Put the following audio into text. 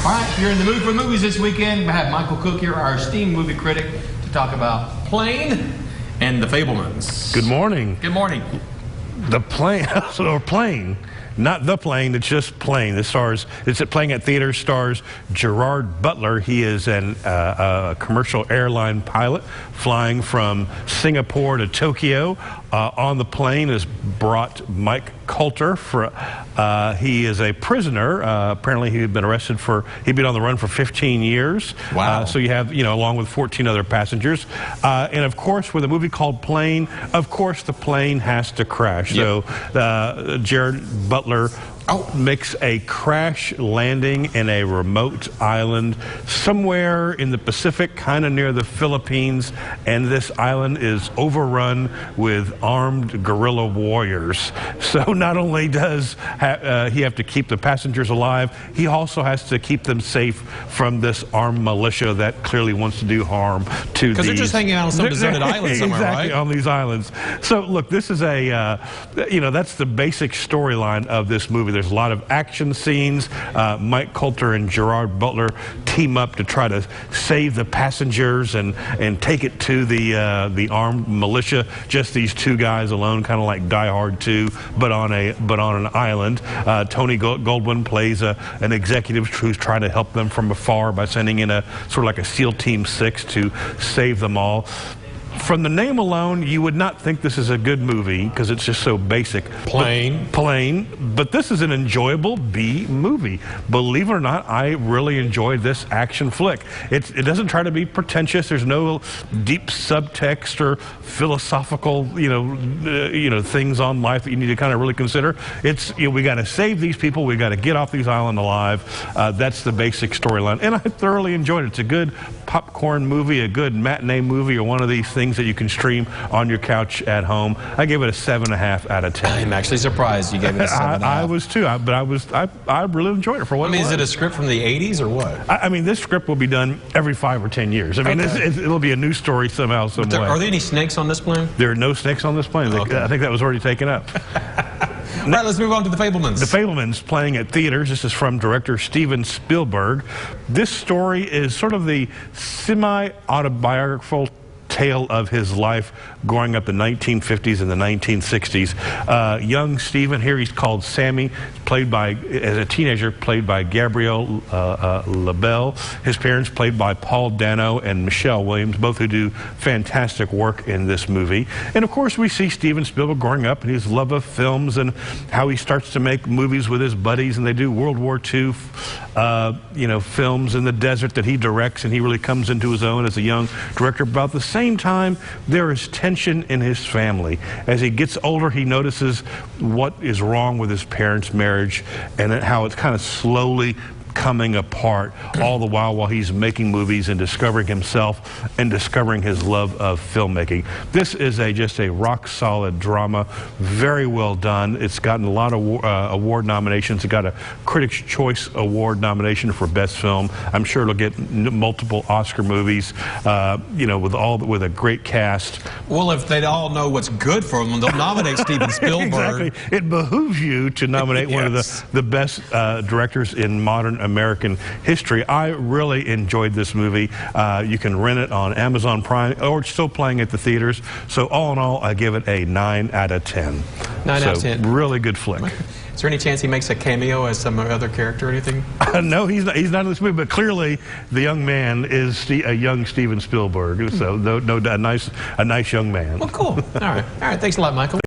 All right, if you're in the mood for movies this weekend, I have Michael Cook here, our esteemed movie critic, to talk about Plane and The Fabelmans. Good morning. Good morning. The Plane, or Plane, not The Plane, it's just Plane. It's playing at theaters, stars Gerard Butler. He is a commercial airline pilot flying from Singapore to Tokyo. On the plane is brought Mike Colter. He is a prisoner. Apparently he had been arrested he'd been on the run for 15 years. Wow. So you have, along with 14 other passengers. And of course, with a movie called Plane, of course the plane has to crash. Yep. So Gerard Butler makes a crash landing in a remote island somewhere in the Pacific, kind of near the Philippines, and this island is overrun with armed guerrilla warriors. So not only does he have to keep the passengers alive, he also has to keep them safe from this armed militia that clearly wants to do harm to because they're just hanging out on some deserted island somewhere, exactly, right? on these islands. So look, this is that's the basic storyline of this movie. There's a lot of action scenes. Mike Colter and Gerard Butler team up to try to save the passengers and take it to the armed militia. Just these two guys alone, kind of like Die Hard 2, but on an island. Tony Goldwyn plays an executive who's trying to help them from afar by sending in a sort of like a SEAL Team 6 to save them all. From the name alone, you would not think this is a good movie because it's just so basic. Plane. But this is an enjoyable B movie. Believe it or not, I really enjoyed this action flick. It doesn't try to be pretentious. There's no deep subtext or philosophical, things on life that you need to kind of really consider. It's, we got to save these people. We got to get off these islands alive. That's the basic storyline, and I thoroughly enjoyed it. It's a good popcorn movie, a good matinee movie, or one of these things that you can stream on your couch at home. I gave it a 7.5 out of 10. I'm actually surprised you gave it a 7.5. I was too, but I really enjoyed it for what it was. Is it a script from the 80s or what? I mean, this script will be done every 5 or 10 years. I mean, it'll be a new story somehow, some way. Are there any snakes on this plane? There are no snakes on this plane. Okay. I think that was already taken up. All right, let's move on to The Fabelmans. The Fabelmans playing at theaters. This is from director Steven Spielberg. This story is sort of the semi-autobiographical tale of his life growing up in the 1950s and the 1960s. Young Stephen, here he's called Sammy, as a teenager, played by Gabrielle LaBelle. His parents played by Paul Dano and Michelle Williams, both who do fantastic work in this movie. And of course we see Steven Spielberg growing up and his love of films and how he starts to make movies with his buddies, and they do World War II films in the desert that he directs, and he really comes into his own as a young director. About the same time, there is tension in his family. As he gets older, he notices what is wrong with his parents' marriage and how it's kind of slowly coming apart, all the while he's making movies and discovering himself and discovering his love of filmmaking. This is just a rock-solid drama, very well done. It's gotten a lot of award nominations. It got a Critics' Choice Award nomination for Best Film. I'm sure it'll get multiple Oscar movies, with a great cast. Well, if they all know what's good for them, they'll nominate Steven Spielberg. Exactly. It behooves you to nominate one of the best directors in modern American history. I really enjoyed this movie. You can rent it on Amazon Prime, or it's still playing at the theaters. So all in all, I give it a 9 out of 10. 9 out of 10. Really good flick. Is there any chance he makes a cameo as some other character or anything? No, he's not in this movie, but clearly the young man is a young Steven Spielberg. So a nice young man. Well, cool. All right. Thanks a lot, Michael.